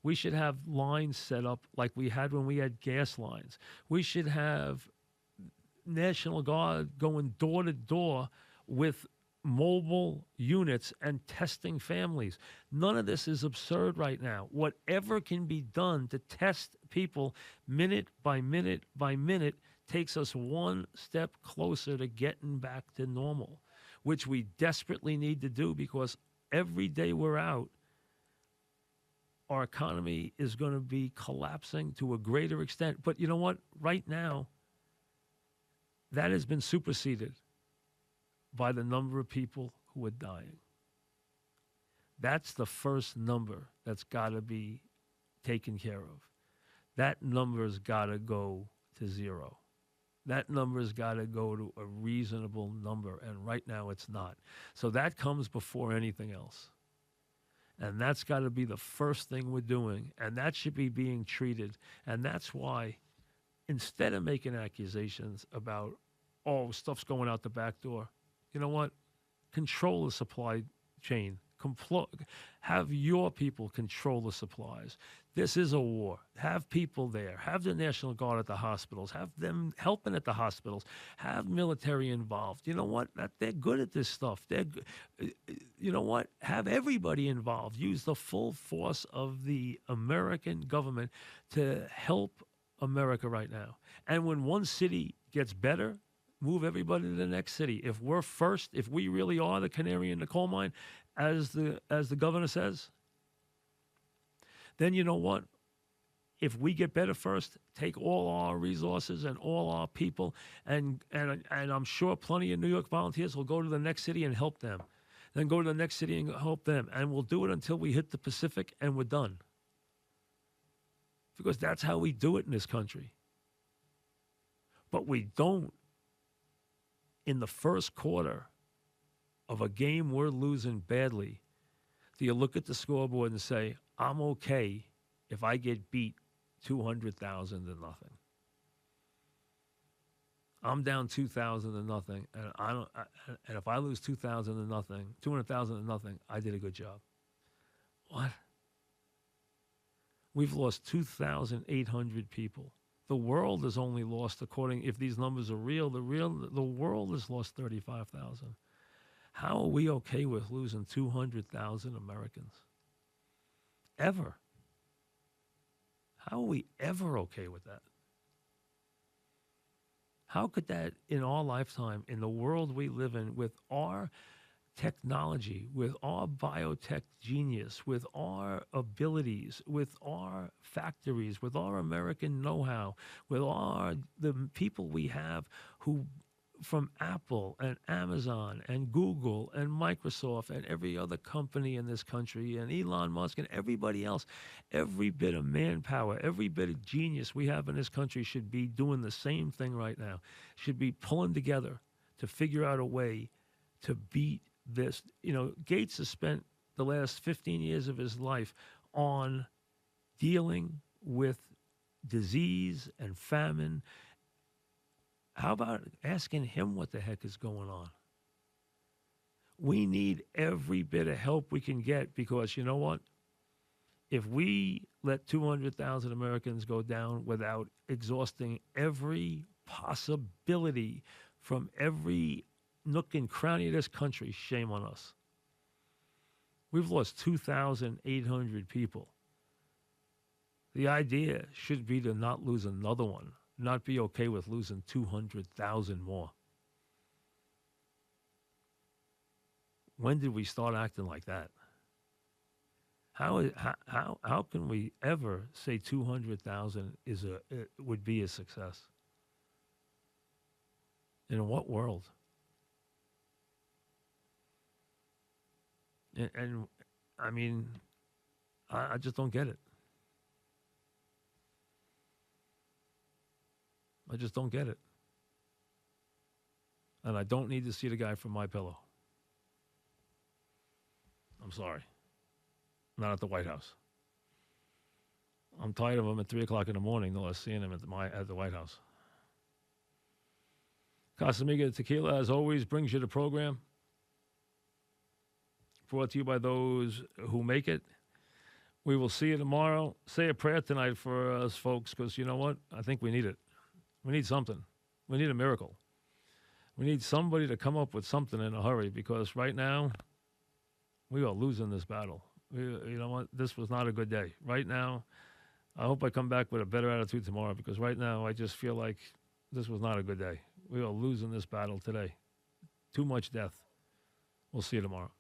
We should have lines set up like we had when we had gas lines. We should have National Guard going door to door with mobile units and testing families. None of this is absurd right now. Whatever can be done to test people minute by minute by minute takes us one step closer to getting back to normal, which we desperately need to do because every day we're out, our economy is going to be collapsing to a greater extent. But you know what? Right now, that has been superseded by the number of people who are dying. That's the first number that's got to be taken care of. that number's got to go to zero. That number's got to go to a reasonable number, and right now it's not. So that comes before anything else. And that's got to be the first thing we're doing, and that should be being treated. And that's why, instead of making accusations about, oh, stuff's going out the back door, you know what? Control the supply chain. Have your people control the supplies. This is a war. Have people there. Have the National Guard at the hospitals. Have them helping at the hospitals. Have military involved. You know what? They're good at this stuff. You know what? Have everybody involved. Use the full force of the American government to help America right now. And when one city gets better, move everybody to the next city. If we're first, if we really are the canary in the coal mine, as the governor says, then you know what? If we get better first, take all our resources and all our people, and I'm sure plenty of New York volunteers will go to the next city and help them. Then go to the next city and help them. And we'll do it until we hit the Pacific and we're done. Because that's how we do it in this country. But we don't. In the first quarter of a game we're losing badly, do you look at the scoreboard and say, I'm okay if I get beat 200,000 to nothing? I'm down 2,000 to nothing, and and if I lose 2,000 to nothing, 200,000 to nothing, I did a good job. What? We've lost 2,800 people. The world has only lost, if these numbers are real, the world has lost 35,000. How are we okay with losing 200,000 Americans? Ever? How are we ever okay with that? How could that, in our lifetime, in the world we live in, with our technology, with our biotech genius, with our abilities, with our factories, with our American know-how, with the people we have who, from Apple and Amazon and Google and Microsoft and every other company in this country and Elon Musk and everybody else, every bit of manpower, every bit of genius we have in this country should be doing the same thing right now, should be pulling together to figure out a way to beat this. You know, Gates has spent the last 15 years of his life on dealing with disease and famine. How about asking him what the heck is going on? We need every bit of help we can get, because you know what? If we let 200,000 Americans go down without exhausting every possibility from every nook and cranny of this country, shame on us. We've lost 2,800 people. The idea should be to not lose another one, not be okay with losing 200,000 more. When did we start acting like that? How can we ever say 200,000 would be a success? In what world? And I mean, I just don't get it. I just don't get it. And I don't need to see the guy from My Pillow. I'm sorry. Not at the White House. I'm tired of him at 3 o'clock in the morning, no less seeing him at the White House. Casamiga Tequila, as always, brings you the program. Brought to you by those who make it. We will see you tomorrow. Say a prayer tonight for us, folks, because you know what? I think we need it. We need something. We need a miracle. We need somebody to come up with something in a hurry, because right now we are losing this battle. You know what? This was not a good day. Right now, I hope I come back with a better attitude tomorrow, because right now I just feel like this was not a good day. We are losing this battle today. Too much death. We'll see you tomorrow.